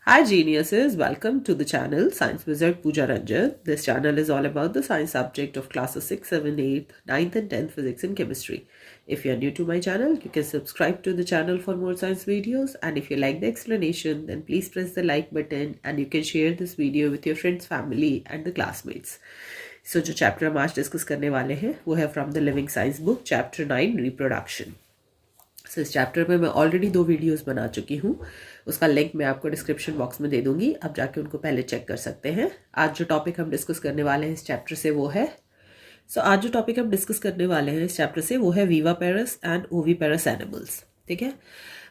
Hi geniuses, welcome to the channel Science Wizard Pooja Ranjan. This channel is all about the science subject of classes 6, 7, 8, 9th and 10th physics and chemistry. If you are new to my channel, you can subscribe to the channel for more science videos, and if you like the explanation, then please press the like button and you can share this video with your friends, family and the classmates. So जो chapter हम आज discuss करने वाले हैं वो है from the Living Science book, chapter 9 reproduction. सो इस chapter में मैं ऑलरेडी 2 वीडियोस बना चुकी हूँ, उसका लिंक मैं आपको डिस्क्रिप्शन बॉक्स में दे दूंगी, आप जाके उनको पहले चेक कर सकते हैं। आज जो टॉपिक हम डिस्कस करने वाले हैं इस चैप्टर से वो है आज जो टॉपिक हम डिस्कस करने वाले हैं इस चैप्टर से वो है विवापेरस एंड ओविपेरस एनिमल्स। ठीक है,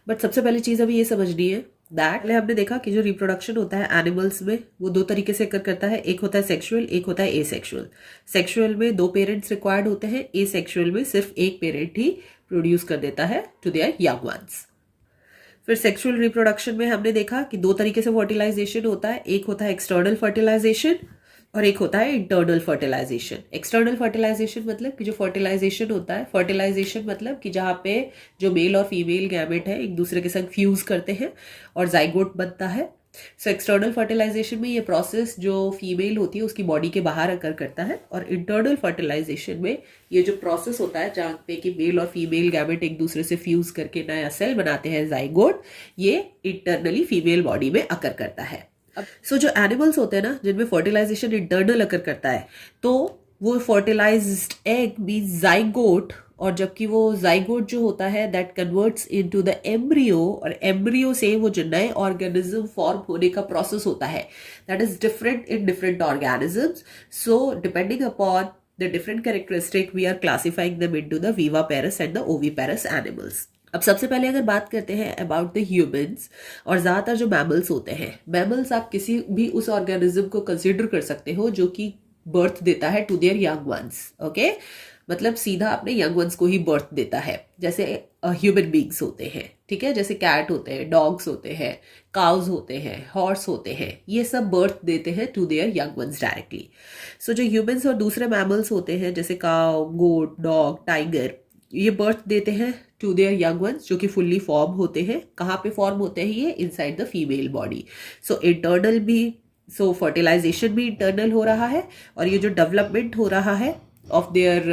बट सबसे पहली चीज़ अभी ये समझनी है दैट पहले हमने देखा कि जो रिप्रोडक्शन होता है एनिमल्स में वो 2 तरीके से करता है, एक होता है सेक्सुअल, एक होता है एसेक्सुअल। सेक्सुअल में 2 पेरेंट्स रिक्वायर्ड होते हैं, एसेक्सुअल में सिर्फ एक पेरेंट ही प्रोड्यूस कर देता है टू देयर यंग वंस। फिर सेक्सुअल रिप्रोडक्शन में हमने देखा कि 2 तरीके से फर्टिलाइजेशन होता है, एक होता है एक्सटर्नल फर्टिलाइजेशन और एक होता है इंटरनल फर्टिलाइजेशन। एक्सटर्नल फर्टिलाइजेशन मतलब कि जो फर्टिलाइजेशन होता है, फर्टिलाइजेशन मतलब कि जहाँ पे जो मेल और फीमेल गैमेट है एक दूसरे के संग फ्यूज करते हैं और जाइगोट बनता है। सो एक्सटर्नल फर्टिलाइजेशन में ये प्रोसेस जो फीमेल होती है उसकी बॉडी के बाहर अकर करता है, और इंटरनल फर्टिलाइजेशन में ये जो प्रोसेस होता है जहाँ पे कि मेल और फीमेल गैमेट एक दूसरे से फ्यूज करके नया सेल बनाते हैं जाइगोट, ये इंटरनली फीमेल बॉडी में अकर करता है। सो जो एनिमल्स होते हैं ना जिनमें फर्टिलाइजेशन इंटरनल अकर करता है तो वो फर्टिलाइज्ड एग मींस जाइगोट, और जबकि वो जाइगोट जो होता है that converts into the embryo, और एम्ब्रियो से वो जो नए ऑर्गेनिज्म फॉर्म होने का प्रोसेस होता है that is different in different organisms. So depending upon the different characteristic we are classifying them into the viviparous and the oviparous animals. अब सबसे पहले अगर बात करते हैं अबाउट द ह्यूमंस, और ज़्यादातर जो मैमल्स होते हैं, मैमल्स आप किसी भी उस ऑर्गेनिज्म को कंसिडर कर सकते हो जो कि बर्थ देता है to their young ones. Okay, मतलब सीधा अपने यंग वंस को ही बर्थ देता है, जैसे ह्यूमन बींग्स होते हैं, ठीक है, जैसे कैट होते हैं, डॉग्स होते हैं, काउज होते हैं, हॉर्स होते हैं, ये सब बर्थ देते हैं to their young ones directly. So जो ह्यूमंस और दूसरे मैमल्स होते हैं जैसे काउ, गोट, डॉग, टाइगर, ये बर्थ देते हैं टू देयर यंग वंस जो कि फुल्ली फॉर्म होते हैं। कहाँ पे फॉर्म होते हैं ये? Inside the female body. So internal भी, सो फर्टिलाइजेशन भी इंटरनल हो रहा है, और ये जो डेवलपमेंट हो रहा है ऑफ देयर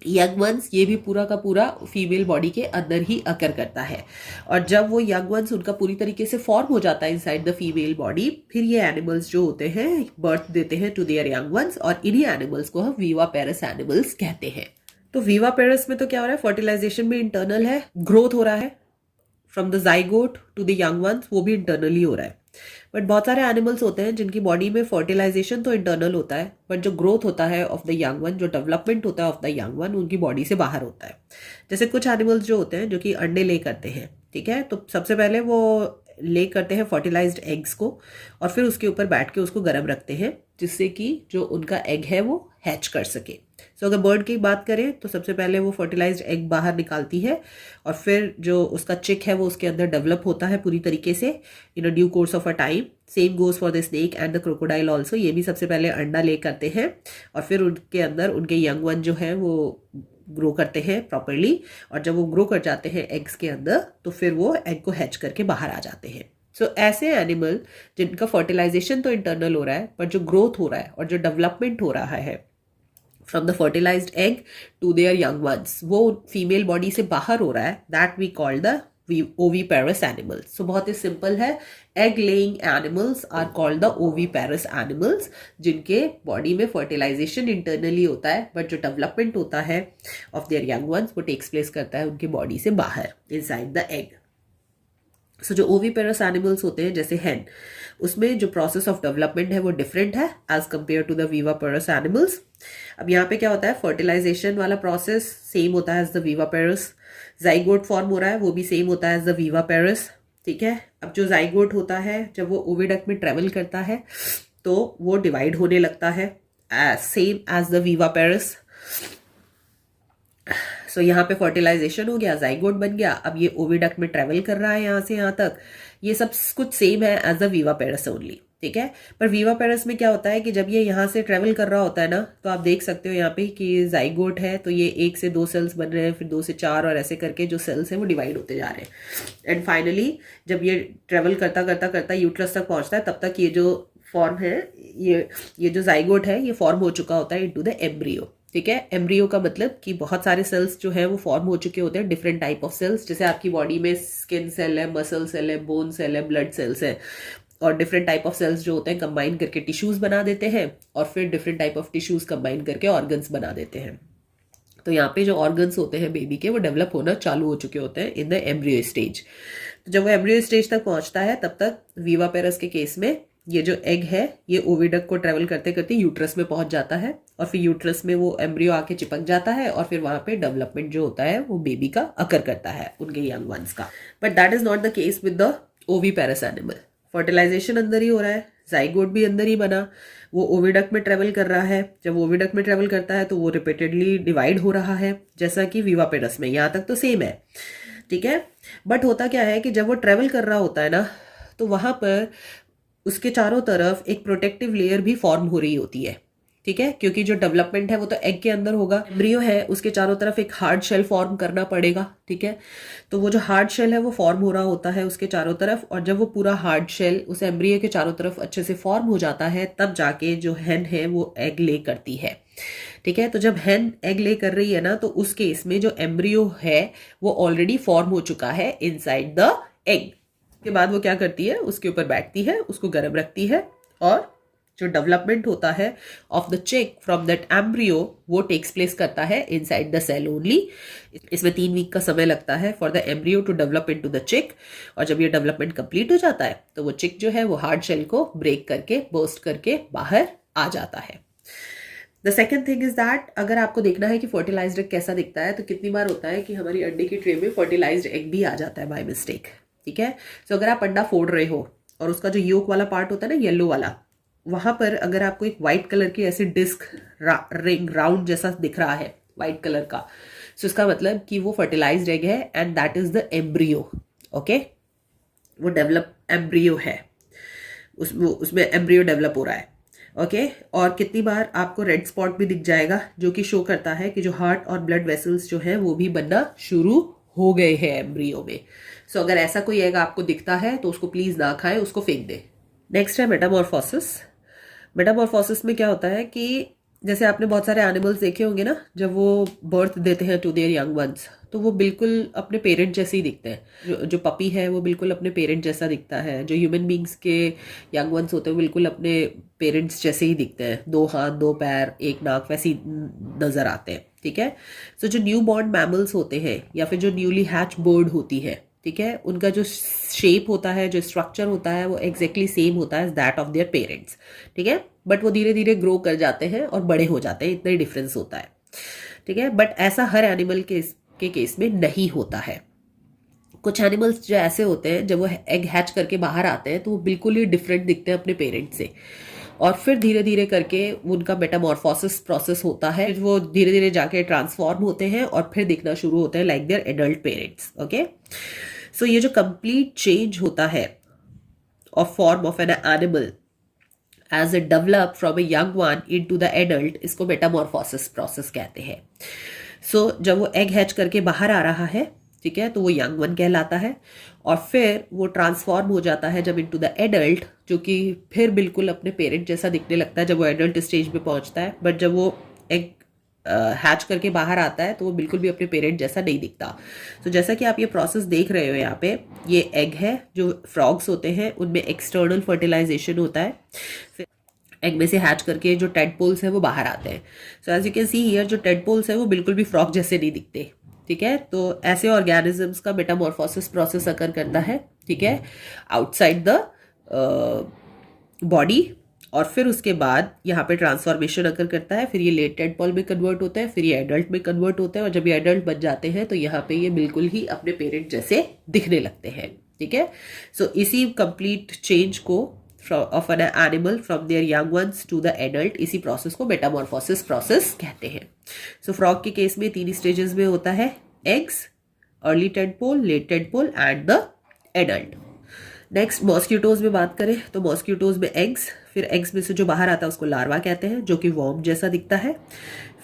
यंग वंस ये भी पूरा का पूरा फीमेल बॉडी के अंदर ही अकर करता है। और जब वो यंग वंस उनका पूरी तरीके से फॉर्म हो जाता है इनसाइड द फीमेल बॉडी, फिर ये एनिमल्स जो होते हैं बर्थ देते हैं टू देयर यंग वंस, और इन्हीं एनिमल्स को हम विवापेरस एनिमल्स कहते हैं। तो विवापेरस में तो क्या हो रहा है, फर्टिलाइजेशन भी इंटरनल है, ग्रोथ हो रहा है from the zygote to the young ones, वो भी इंटरनली हो रहा है। बट बहुत सारे एनिमल्स होते हैं जिनकी बॉडी में फर्टिलाइजेशन तो इंटरनल होता है, बट जो ग्रोथ होता है ऑफ द यंग वन, जो डेवलपमेंट होता है ऑफ द यंग वन, उनकी बॉडी से बाहर होता है। जैसे कुछ एनिमल्स जो होते हैं जो कि अंडे ले करते हैं, ठीक है, तो सबसे पहले वो ले करते हैं फर्टिलाइज्ड एग्स को, और फिर उसके ऊपर बैठ के उसको गर्म रखते हैं जिससे कि जो उनका एग है वो हैच कर सके। सो अगर बर्ड की बात करें तो सबसे पहले वो फर्टिलाइज्ड एग बाहर निकालती है, और फिर जो उसका चिक है वो उसके अंदर डेवलप होता है पूरी तरीके से in a due course of a time. Same goes for the snake and the crocodile also, ये भी सबसे पहले अंडा ले करते हैं और फिर उनके अंदर उनके यंग वन जो है वो ग्रो करते हैं प्रॉपरली, और जब वो ग्रो कर जाते हैं एग्स के अंदर तो फिर वो एग को हैच करके बाहर आ जाते हैं। सो ऐसे एनिमल जिनका फर्टिलाइजेशन तो इंटरनल हो रहा है पर जो ग्रोथ हो रहा है और जो डेवलपमेंट हो रहा है from the fertilised egg to their young ones, वो फीमेल बॉडी से बाहर हो रहा है, that we call the oviparous animals. So बहुत ही सिंपल है, egg laying animals are called the oviparous animals, जिनके बॉडी में फर्टिलाइजेशन इंटरनली होता है बट जो डेवलपमेंट होता है ऑफ देयर यंग वंस वो टेक्स प्लेस करता है उनकी बॉडी से बाहर इनसाइड द एग। सो जो ओविपेरस एनिमल्स होते हैं जैसे हेन, उसमें जो प्रोसेस ऑफ डेवलपमेंट है वो डिफरेंट है as compare to the viviparous animals. अब यहाँ पे क्या होता है, फर्टिलाइजेशन वाला प्रोसेस सेम होता है एज द विवापेरस, जाइगोट फॉर्म हो रहा है वो भी सेम होता है एज द विवापेरस, ठीक है। अब जो जाइगोट होता है जब वो ओविडक्ट में ट्रेवल करता है तो वो डिवाइड होने लगता है सेम एज द विवापेरस। सो यहाँ पे फर्टिलाइजेशन हो गया, जाइगोट बन गया, अब ये ओविडक्ट में ट्रेवल कर रहा है यहाँ से यहाँ तक, ये सब कुछ सेम है एज द विवापेरस ओनली। ठीक है। पर वीवापेरस में क्या होता है कि जब ये यहाँ से ट्रेवल कर रहा होता है ना, तो आप देख सकते हो यहाँ पे कि जाइगोट है, तो ये 1 से 2 सेल्स बन रहे हैं, फिर 2 से 4, और ऐसे करके जो सेल्स हैं वो डिवाइड होते जा रहे हैं। एंड फाइनली जब ये ट्रेवल करता करता करता यूट्रस तक पहुंचता है, तब तक ये जो फॉर्म है, ये जो जाइगोट है ये फॉर्म हो चुका होता है इनटू द एम्ब्रियो। ठीक है। एम्ब्रियो का मतलब कि बहुत सारे सेल्स जो है वो फॉर्म हो चुके होते हैं, डिफरेंट टाइप ऑफ सेल्स। जैसे आपकी बॉडी में स्किन सेल है, मसल सेल है, बोन सेल है, ब्लड सेल्स है, और डिफरेंट टाइप ऑफ सेल्स जो होते हैं कंबाइन करके टिश्यूज बना देते हैं, और फिर different type of tissues combine करके ऑर्गन्स बना देते हैं। तो यहाँ पे जो ऑर्गन्स होते हैं बेबी के, वो डेवलप होना चालू हो चुके होते हैं इन द एम्ब्रियो स्टेज। तो जब वो एम्ब्रियो स्टेज तक पहुंचता है, तब तक वीवापेरस के केस में ये जो एग है ये ओविडक्ट को ट्रेवल करते करते यूट्रस में पहुंच जाता है, और फिर यूट्रस में वो एम्ब्रियो आके चिपक जाता है, और फिर वहां पे डेवलपमेंट जो होता है वो बेबी का अकर करता है, उनके यंग वंस का। But that is not the case with the oviparous animal. Fertilization अंदर ही हो रहा है, जाइगोट भी अंदर ही बना, वो ओविडक्ट में ट्रेवल कर रहा है। जब ओविडक्ट में ट्रेवल करता है तो वो रिपीटेडली डिवाइड हो रहा है, जैसा कि वीवापेरस में। यहाँ तक तो सेम है, ठीक है। बट होता क्या है कि जब वो ट्रेवल कर रहा होता है ना, तो वहां पर उसके चारों तरफ एक प्रोटेक्टिव लेयर भी फॉर्म हो रही होती है, ठीक है, क्योंकि जो डेवलपमेंट है वो तो एग के अंदर होगा। एम्ब्रियो है, उसके चारों तरफ एक हार्ड शेल फॉर्म करना पड़ेगा, ठीक है। तो वो जो हार्ड शेल है वो फॉर्म हो रहा होता है उसके चारों तरफ, और जब वो पूरा हार्ड शेल उस एम्ब्रियो के चारों तरफ अच्छे से फॉर्म हो जाता है, तब जाके जो हेन है वो एग ले करती है, ठीक है। तो जब हेन एग ले कर रही है ना, तो उस केस में जो एम्ब्रियो है वो ऑलरेडी फॉर्म हो चुका है इनसाइड द एग। के बाद वो क्या करती है, उसके ऊपर बैठती है, उसको गर्म रखती है, और जो डेवलपमेंट होता है ऑफ द चिक फ्रॉम दैट एम्ब्रियो वो टेक्स प्लेस करता है इनसाइड द सेल ओनली। इसमें 3 वीक का समय लगता है for the embryo to develop into the chick, और जब ये डेवलपमेंट कंप्लीट हो जाता है तो वो चिक जो है वो हार्ड शेल को ब्रेक करके, बर्स्ट करके बाहर आ जाता है। The second thing is that, अगर आपको देखना है कि फर्टिलाइज्ड एग कैसा दिखता है, तो कितनी बार होता है कि हमारी अंडे की ट्रे में फर्टिलाइज्ड एग भी आ जाता है बाय मिस्टेक, ठीक है। तो अगर आप अंडा फोड़ रहे हो और उसका जो योक वाला पार्ट होता है ना, येलो वाला, वहां पर अगर आपको एक व्हाइट कलर की ऐसे डिस्क रिंग राउंड जैसा दिख रहा है व्हाइट कलर का, तो इसका मतलब कि वो फर्टिलाइज्ड एग है, and that is the embryo. Okay, वो डेवलप एम्ब्रियो है, उसमें एम्ब्रियो डेवलप हो रहा है। ओके, और कितनी बार आपको रेड स्पॉट भी दिख जाएगा, जो कि शो करता है कि जो हार्ट और ब्लड वेसल्स जो है वो भी बनना शुरू हो गए हैं एम्ब्रियो में। सो अगर ऐसा कोई एग आपको दिखता है तो उसको प्लीज ना खाएं, उसको फेंक दें। नेक्स्ट है मेटामॉर्फोसिस। मेटामॉर्फोसिस में क्या होता है कि जैसे आपने बहुत सारे एनिमल्स देखे होंगे ना, जब वो बर्थ देते हैं टू देयर यंग वंस, तो वो बिल्कुल अपने पेरेंट जैसे ही दिखते हैं। जो पपी है वो बिल्कुल अपने पेरेंट जैसा दिखता है। जो ह्यूमन बींग्स के यंग वंस होते हैं वो बिल्कुल अपने पेरेंट्स जैसे ही दिखते हैं, 2 हाथ 2 पैर 1 नाक वैसी नजर आते हैं, ठीक है। सो जो न्यू बॉर्न मैमल्स होते हैं या फिर जो न्यूली हैच बर्ड होती है, ठीक है, उनका जो शेप होता है, जो स्ट्रक्चर होता है, वो एग्जैक्टली सेम होता है दैट ऑफ देयर पेरेंट्स, ठीक है। बट वो धीरे धीरे ग्रो कर जाते हैं और बड़े हो जाते हैं, इतना ही डिफरेंस होता है, ठीक है। बट ऐसा हर एनिमल के केस में नहीं होता है। कुछ एनिमल्स जो ऐसे होते हैं, जब वो एग हैच करके बाहर आते हैं तो वो बिल्कुल ही डिफरेंट दिखते हैं अपने पेरेंट से, और फिर धीरे धीरे करके उनका मेटामॉर्फोसिस प्रोसेस होता है, वो धीरे धीरे जाके ट्रांसफॉर्म होते हैं और फिर दिखना शुरू होते हैं like their adult parents. Okay, so ये जो कंप्लीट चेंज होता है of form of an animal as a develop from a young one into the adult, इसको मेटामॉर्फोसिस प्रोसेस कहते हैं। सो जब वो एग हैच करके बाहर आ रहा है, ठीक है, तो वो यंग वन कहलाता है, और फिर वो ट्रांसफॉर्म हो जाता है जब इनटू द एडल्ट, जो कि फिर बिल्कुल अपने पेरेंट जैसा दिखने लगता है जब वो एडल्ट स्टेज पे पहुंचता है। बट जब वो एग हैच करके बाहर आता है तो वो बिल्कुल भी अपने पेरेंट जैसा नहीं दिखता। तो जैसा कि आप ये प्रोसेस देख रहे हो यहाँ पे, ये एग है, जो फ्रॉग्स होते हैं उनमें एक्सटर्नल फर्टिलाइजेशन होता है, फिर एग में से हैच करके जो टेडपोल्स है वो बाहर आते हैं। So as you can see here, जो टेडपोल्स है वो बिल्कुल भी फ्रॉग जैसे नहीं दिखते, ठीक है। तो ऐसे ऑर्गेनिजम्स का मेटामॉर्फोसिस प्रोसेस अकर करता है, ठीक है, आउटसाइड द बॉडी, और फिर उसके बाद यहाँ पे ट्रांसफॉर्मेशन अकर करता है, फिर ये लेट टेडपोल में कन्वर्ट होता है, फिर ये एडल्ट में कन्वर्ट होते हैं, और जब ये एडल्ट बन जाते हैं तो यहाँ पे ये बिल्कुल ही अपने पेरेंट जैसे दिखने लगते हैं, ठीक है। सो इसी कंप्लीट चेंज को of an animal from their young ones to the adult, इसी प्रोसेस को मेटामॉर्फोसिस प्रोसेस कहते हैं। सो फ्रॉग के केस में 3 स्टेजेस में होता है, eggs, early tadpole, late tadpole and the adult. Next mosquitoes में बात करें तो मॉस्किटोज में एग्स, फिर एग्स में से जो बाहर आता है उसको लार्वा कहते हैं, जो कि वॉर्म जैसा दिखता है।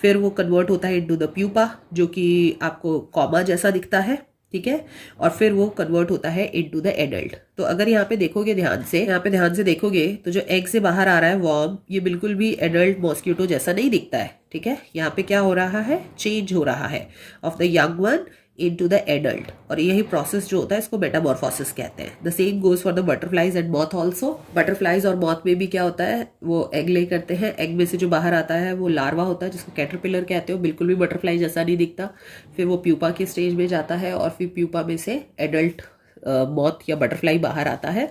फिर वो कन्वर्ट होता है इनटू द प्यूपा, जो कि आपको कॉमा जैसा दिखता है, ठीक है। और फिर वो कन्वर्ट होता है इनटू द एडल्ट। तो अगर यहाँ पे देखोगे ध्यान से, यहाँ पे ध्यान से देखोगे तो जो एग से बाहर आ रहा है वॉर्म, ये बिल्कुल भी एडल्ट मॉस्किटो जैसा नहीं दिखता है, ठीक है। यहाँ पे क्या हो रहा है, चेंज हो रहा है of the young one into the adult, और यही प्रोसेस जो होता है इसको मेटामॉर्फोसिस कहते हैं। The same goes for the butterflies and moth also. Butterflies और मॉथ में भी क्या होता है, वो एग ले करते हैं, एग में से जो बाहर आता है वो लार्वा होता है जिसको कैटरपिलर कहते हो, बिल्कुल भी बटरफ्लाई जैसा नहीं दिखता। फिर वो प्यूपा के स्टेज में जाता है और फिर प्यूपा में से एडल्ट मॉथ या बटरफ्लाई बाहर आता है,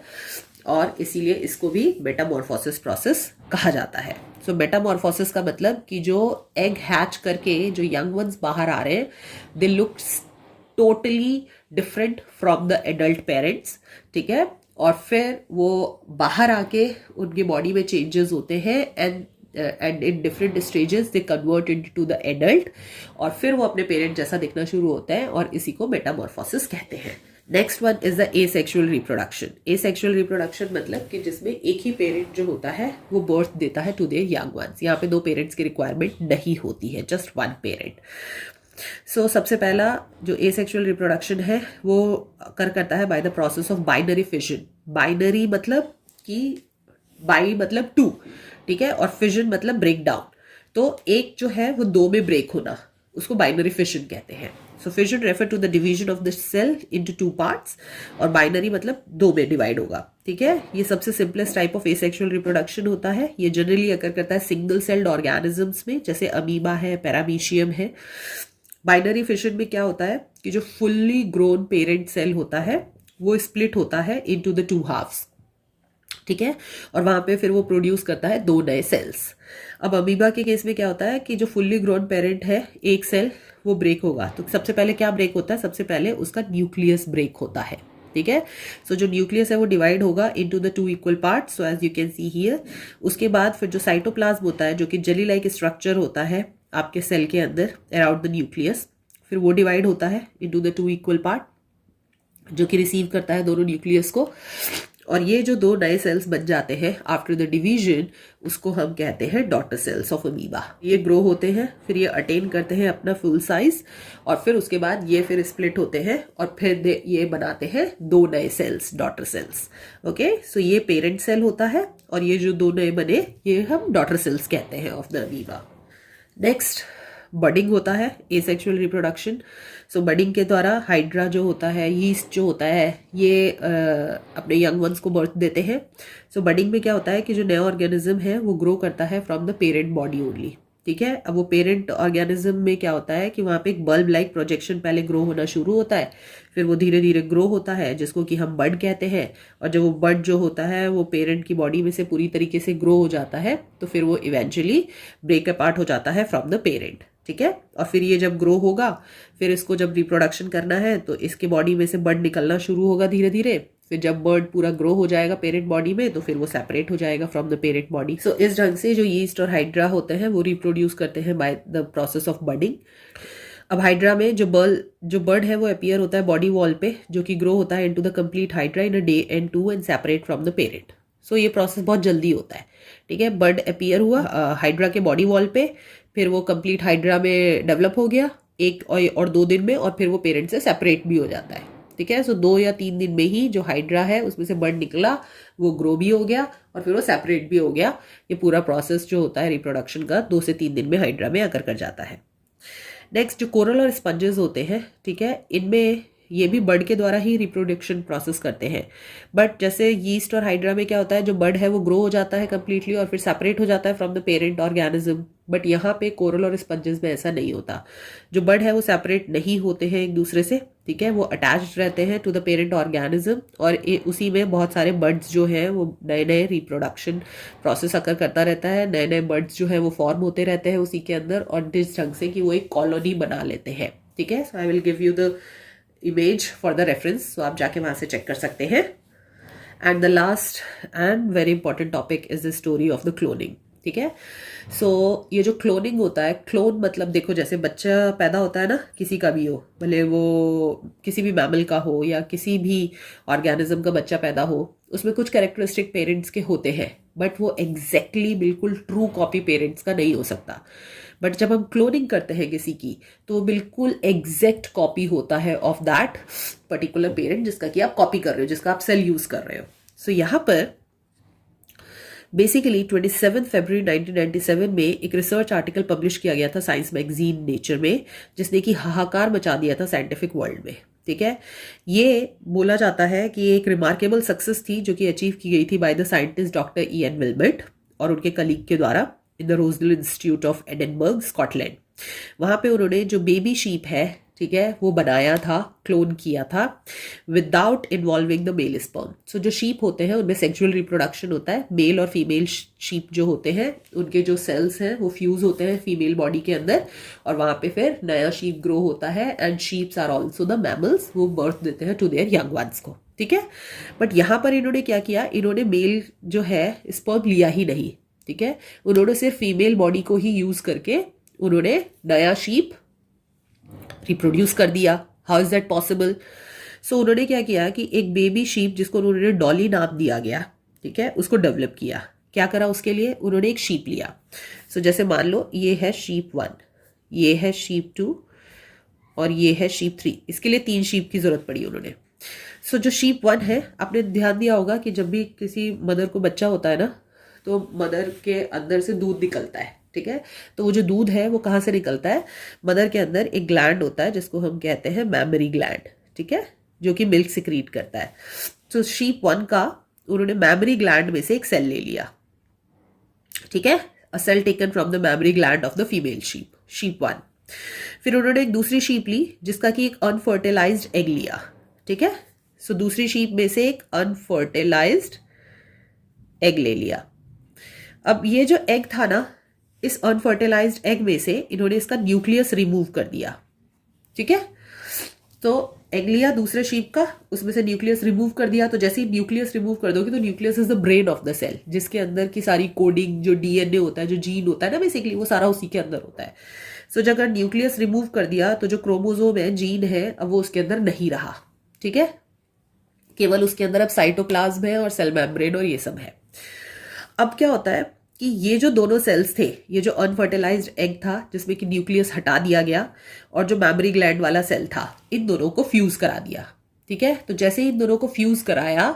और इसीलिए इसको भी मेटामॉर्फोसिस प्रोसेस कहा जाता है। सो मेटामॉर्फोसिस का मतलब कि जो एग हैच करके जो यंग वंस बाहर आ रहे हैं, they look totally different from the adult parents, ठीक है। और फिर वो बाहर आके उनकी बॉडी में चेंजेस होते हैं and in different stages they convert into the adult, और फिर वो अपने पेरेंट जैसा दिखना शुरू होता है, और इसी को मेटामॉर्फोसिस कहते हैं। Next one is the asexual reproduction. Asexual reproduction मतलब कि जिसमें एक ही पेरेंट जो होता है वो बर्थ देता है टू देयर यंग वंस। यहाँ पे दो पेरेंट्स की रिक्वायरमेंट नहीं होती है, जस्ट वन पेरेंट। सो सबसे पहला जो एसेक्सुअल रिप्रोडक्शन है वो करता है by the process of binary fission. Binary मतलब कि बाई मतलब टू, ठीक है, और फिजन मतलब ब्रेक डाउन। तो एक जो है वो दो में ब्रेक होना, उसको बाइनरी फिशन कहते हैं। So fission refer to the division of the cell into two parts, और बाइनरी मतलब दो में डिवाइड होगा, ठीक है। ये सबसे simplest type of asexual reproduction होता है। ये जनरली अकर करता है सिंगल सेल्ड ऑर्गेनिजम्स में, जैसे अमीबा है, पैरामीशियम है। बाइनरी फिशन में क्या होता है कि जो फुल्ली ग्रोन पेरेंट सेल होता है वो स्प्लिट होता है इनटू द टू हाफ्स, ठीक है, और वहां पे फिर वो प्रोड्यूस करता है दो नए सेल्स। अब अमीबा के केस में क्या होता है कि जो फुल्ली ग्रोन पेरेंट है, एक सेल वो ब्रेक होगा, तो सबसे पहले क्या ब्रेक होता है, सबसे पहले उसका न्यूक्लियस ब्रेक होता है, ठीक है। सो जो न्यूक्लियस है वो डिवाइड होगा into the two equal parts, so as you can see here. उसके बाद फिर जो साइटोप्लाज्म होता है, जो कि जेली लाइक स्ट्रक्चर होता है आपके सेल के अंदर अराउंड द न्यूक्लियस, फिर वो डिवाइड होता है into the two equal part, जो कि रिसीव करता है दोनों न्यूक्लियस को, और ये जो दो नए सेल्स बन जाते हैं आफ्टर द डिवीजन, उसको हम कहते हैं डॉटर सेल्स ऑफ अमीबा। ये ग्रो होते हैं, फिर ये अटेन करते हैं अपना फुल साइज, और फिर उसके बाद ये फिर स्प्लिट होते हैं और फिर ये बनाते हैं दो नए sales, daughter cells. Okay, so ये पेरेंट सेल होता है, और ये जो दो नए बने ये हम डॉटर सेल्स कहते हैं of the amoeba. Next budding होता है, एसेक्सुअल रिप्रोडक्शन। सो बडिंग के द्वारा हाइड्रा जो होता है, यीस्ट जो होता है, ये अपने यंग वंस को बर्थ देते हैं। सो बडिंग में क्या होता है कि जो नया ऑर्गेनिज्म है वो ग्रो करता है from the parent body only, ठीक है। अब वो पेरेंट ऑर्गेनिज्म में क्या होता है कि वहाँ पे एक बल्ब लाइक प्रोजेक्शन पहले ग्रो होना शुरू होता है, फिर वो धीरे धीरे ग्रो होता है, जिसको कि हम बड कहते हैं। और जब वो बड जो होता है वो पेरेंट की बॉडी में से पूरी तरीके से ग्रो हो जाता है, तो फिर वो इवेंचुअली ब्रेक अपार्ट हो जाता है फ्रॉम द पेरेंट, ठीक है। और फिर ये जब ग्रो होगा, फिर इसको जब रिप्रोडक्शन करना है तो इसके बॉडी में से बर्ड निकलना शुरू होगा धीरे धीरे। फिर जब बर्ड पूरा ग्रो हो जाएगा पेरेंट बॉडी में, तो फिर वो सेपरेट हो जाएगा फ्रॉम द पेरेंट बॉडी। सो इस ढंग से जो यीस्ट और हाइड्रा होते हैं वो रिप्रोड्यूस करते हैं by the process of budding. अब हाइड्रा में जो बर्ड है वो अपीयर होता है बॉडी वॉल पे, जो कि ग्रो होता है into the complete hydra in a day and to and separate from the parent. So ये प्रोसेस बहुत जल्दी होता है, ठीक है। बर्ड अपीयर हुआ हाइड्रा के बॉडी वॉल पे, फिर वो कंप्लीट हाइड्रा में डेवलप हो गया एक और 2 दिन में, और फिर वो पेरेंट से सेपरेट भी हो जाता है, ठीक है। सो 2 या 3 दिन में ही जो हाइड्रा है उसमें से बर्ड निकला, वो ग्रो भी हो गया और फिर वो सेपरेट भी हो गया। ये पूरा प्रोसेस जो होता है रिप्रोडक्शन का 2 से 3 दिन में हाइड्रा में आकर कर जाता है। नेक्स्ट जो कोरल और स्पंजेस होते हैं, ठीक है, इनमें ये भी बर्ड के द्वारा ही रिप्रोडक्शन प्रोसेस करते हैं। बट जैसे यीस्ट और हाइड्रा में क्या होता है, जो बर्ड है वो ग्रो हो जाता है कंप्लीटली और फिर सेपरेट हो जाता है from the parent organism. But यहाँ पे कोरल और स्पंजेस में ऐसा नहीं होता। जो बर्ड है वो सेपरेट नहीं होते हैं एक दूसरे से, ठीक है, वो अटैच्ड रहते हैं टू द पेरेंट ऑर्गेनिज्म, और उसी में बहुत सारे बर्ड्स जो हैं वो नए नए रिप्रोडक्शन प्रोसेस अकर करता रहता है। नए नए बर्ड्स जो है वो फॉर्म होते रहते हैं उसी के अंदर, और जिस ढंग से कि वो एक कॉलोनी बना लेते हैं, ठीक है। So I will give you the image for the reference, so आप जाके वहां से चेक कर सकते हैं। And the last and very important topic is the story of the cloning. ठीक है। सो ये जो क्लोनिंग होता है, क्लोन मतलब देखो जैसे बच्चा पैदा होता है ना, किसी का भी हो, भले वो किसी भी मैमल का हो या किसी भी ऑर्गेनिज्म का बच्चा पैदा हो, उसमें कुछ कैरेक्टरिस्टिक पेरेंट्स के होते हैं, बट वो एग्जैक्टली बिल्कुल ट्रू कॉपी पेरेंट्स का नहीं हो सकता। बट जब हम क्लोनिंग करते हैं किसी की, तो बिल्कुल एग्जैक्ट कॉपी होता है ऑफ दैट पर्टिकुलर पेरेंट जिसका कि आप कॉपी कर रहे हो, जिसका आप सेल यूज कर रहे हो। सो यहाँ पर बेसिकली 27 फरवरी 1997 में एक रिसर्च आर्टिकल पब्लिश किया गया था साइंस मैगजीन नेचर में, जिसने कि हाहाकार मचा दिया था साइंटिफिक वर्ल्ड में। ठीक है, ये बोला जाता है कि एक रिमार्केबल सक्सेस थी जो कि अचीव की गई थी by the scientist doctor Ian Wilmut और उनके कलीग के द्वारा in the Roslin Institute of Edinburgh, Scotland. वहां पे उन्होंने जो बेबी शीप है, ठीक है, वो बनाया था, क्लोन किया था without involving the male sperm. So जो शीप होते हैं उनमें सेक्सुअल रिप्रोडक्शन होता है, मेल और फीमेल शीप जो होते हैं उनके जो सेल्स हैं वो फ्यूज होते हैं फीमेल बॉडी के अंदर, और वहां पे फिर नया शीप ग्रो होता है। And sheeps are also the mammals, वो बर्थ देते हैं टू देयर यंग वंस को। ठीक है, बट यहाँ पर इन्होंने क्या किया, इन्होंने मेल जो है स्पर्म लिया ही नहीं। ठीक है, उन्होंने सिर्फ फीमेल बॉडी को ही यूज करके उन्होंने नया शीप रिप्रोड्यूस कर दिया। How is that possible? So उन्होंने क्या किया कि एक बेबी शीप जिसको उन्होंने डॉली नाम दिया गया, ठीक है, उसको डेवलप किया। क्या करा उसके लिए? उन्होंने एक शीप लिया। सो जैसे मान लो ये है शीप 1, ये है शीप 2 और ये है शीप 3। इसके लिए 3 शीप की जरूरत पड़ी उन्होंने। सो जो शीप 1 है, आपने ध्यान दिया होगा कि जब भी किसी मदर को बच्चा होता है ना, तो मदर के अंदर से दूध निकलता है। ठीक है, तो वो जो दूध है वो कहाँ से निकलता है? मदर के अंदर एक ग्लैंड होता है जिसको हम कहते हैं मैमरी ग्लैंड, ठीक है, जो कि मिल्क सिक्रीट करता है। तो शीप 1 का उन्होंने मैमरी ग्लैंड में से एक सेल ले लिया। ठीक है, a cell taken from the mammary gland of the female sheep, sheep 1। फिर उन्होंने एक दूसरी शीप ली जिसका कि एक अनफर्टिलाइज्ड एग लिया। ठीक है, सो दूसरी शीप में से एक अनफर्टिलाइज्ड एग ले लिया। अब ये जो एग था ना, इस अनफर्टिलाइज्ड एग में से इन्होंने इसका न्यूक्लियस रिमूव कर दिया। ठीक है, तो एग लिया दूसरे शीप का, उसमें से न्यूक्लियस रिमूव कर दिया। तो जैसे ही न्यूक्लियस रिमूव कर दोगे तो nucleus is the brain of the cell, जिसके अंदर की सारी कोडिंग, जो डीएनए होता है, जो जीन होता है ना, बेसिकली वो सारा उसी के अंदर होता है। सो जब अगर न्यूक्लियस रिमूव कर दिया तो जो क्रोमोजोम है, जीन है, अब वो उसके अंदर नहीं रहा। ठीक है, केवल उसके अंदर अब साइटोप्लाज्म है और सेल मेम्ब्रेन और ये सब है। अब क्या होता है कि ये जो दोनों सेल्स थे, ये जो अनफर्टिलाइज्ड एग था जिसमें कि न्यूक्लियस हटा दिया गया, और जो मैमरी ग्लैंड वाला सेल था, इन दोनों को फ्यूज करा दिया। ठीक है, तो जैसे ही इन दोनों को फ्यूज कराया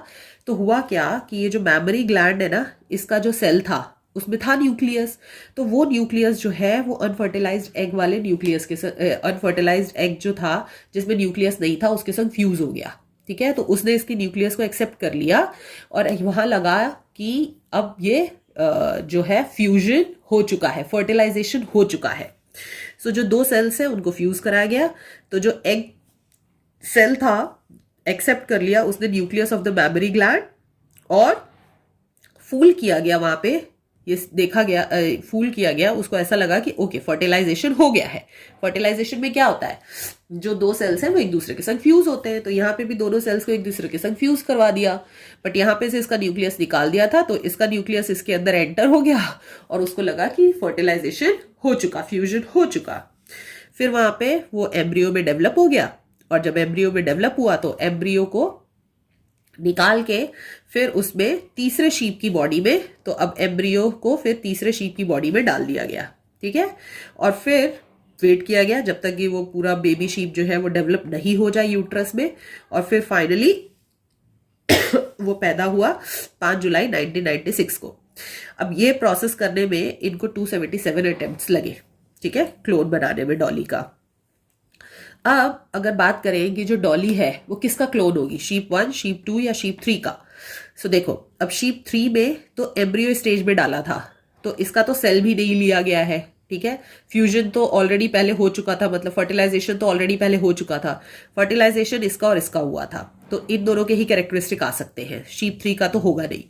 तो हुआ क्या कि ये जो मैमरी ग्लैंड है ना, इसका जो सेल था उसमें था न्यूक्लियस। तो वो न्यूक्लियस जो है वो अनफर्टिलाइज्ड एग वाले न्यूक्लियस के साथ, अनफर्टिलाइज्ड एग जो था जिसमें न्यूक्लियस नहीं था, उसके संग फ्यूज हो गया। ठीक है, तो उसने इसकी न्यूक्लियस को एक्सेप्ट कर लिया और वहां लगा कि अब ये जो है फ्यूजन हो चुका है, फर्टिलाइजेशन हो चुका है। सो जो 2 सेल्स हैं उनको फ्यूज कराया गया। तो जो एग सेल था एक्सेप्ट कर लिया उसने nucleus of the mammary gland, और फूल किया गया वहां पे, ये देखा गया, फूल किया गया, उसको ऐसा लगा कि ओके फर्टिलाइजेशन हो गया है। फर्टिलाइजेशन में क्या होता है, जो 2 सेल्स हैं वो एक दूसरे के संग फ्यूज होते हैं, तो यहाँ पे भी दोनों सेल्स को एक दूसरे के संग फ्यूज करवा दिया। बट यहाँ पे से इसका न्यूक्लियस निकाल दिया था, तो इसका न्यूक्लियस इसके अंदर एंटर हो गया और उसको लगा कि फर्टिलाइजेशन हो चुका, फ्यूजन हो चुका। फिर वहां पे वो एम्ब्रियो में डेवलप हो गया, और जब एम्ब्रियो में डेवलप हुआ तो एम्ब्रियो को निकाल के फिर उसमें तीसरे शीप की बॉडी में, तो अब एम्ब्रियो को फिर तीसरे शीप की बॉडी में डाल दिया गया। ठीक है, और फिर वेट किया गया जब तक कि वो पूरा बेबी शीप जो है वो डेवलप नहीं हो जाए यूट्रस में, और फिर फाइनली वो पैदा हुआ 5 जुलाई 1996 को। अब ये प्रोसेस करने में इनको 277 अटेम्प्ट्स लगे। ठीक है, क्लोन बनाने में डॉली का। अब अगर बात करें कि जो डॉली है वो किसका क्लोन होगी, शीप 1, शीप 2 या शीप 3 का? सो देखो, अब शीप 3 में तो एम्ब्रियो स्टेज में डाला था, तो इसका तो सेल भी नहीं लिया गया है। ठीक है, फ्यूजन तो ऑलरेडी पहले हो चुका था, मतलब फर्टिलाइजेशन तो ऑलरेडी पहले हो चुका था। फर्टिलाइजेशन इसका और इसका हुआ था, तो इन दोनों के ही कैरेक्टरिस्टिक आ सकते हैं, शीप 3 का तो होगा नहीं।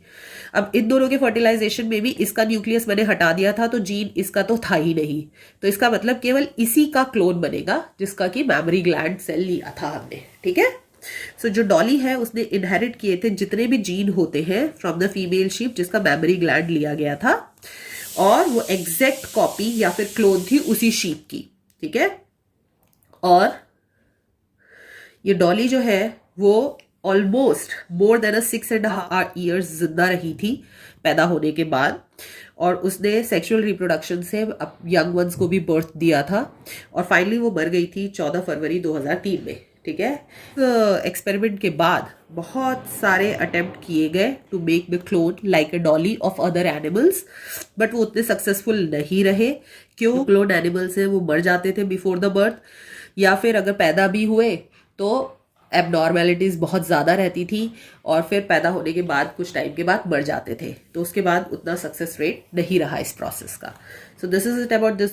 अब इन दोनों के फर्टिलाइजेशन में भी इसका न्यूक्लियस मैंने हटा दिया था, तो जीन इसका तो था ही नहीं, तो इसका मतलब केवल इसी का क्लोन बनेगा जिसका कि मैमरी ग्लैंड सेल लिया था हमने। ठीक है, सो जो डॉली है उसने इनहेरिट किए थे जितने भी जीन होते हैं फ्रॉम द फीमेल शीप जिसका मैमरी ग्लैंड लिया गया था, और वो एग्जैक्ट कॉपी या फिर क्लोन थी उसी शीप की, ठीक है। और ये डॉली जो है वो ऑलमोस्ट मोर देन 6.5 years जिंदा रही थी पैदा होने के बाद, और उसने सेक्सुअल रिप्रोडक्शन से यंग वंस को भी बर्थ दिया था, और फाइनली वो मर गई थी 14 फरवरी 2003 में, ठीक है। एक्सपेरिमेंट के बाद बहुत सारे अटेम्प्ट किए गए to make the clone like a Dolly of other animals, but वो उतने सक्सेसफुल नहीं रहे। क्यों? क्लोन एनिमल्स हैं वो मर जाते थे बिफोर द बर्थ, या फिर अगर पैदा भी हुए तो एबनॉर्मेलिटीज बहुत ज़्यादा रहती थी, और फिर पैदा होने के बाद कुछ टाइम के बाद मर जाते थे, तो उसके बाद उतना सक्सेस रेट नहीं रहा इस प्रोसेस का। So this is it about this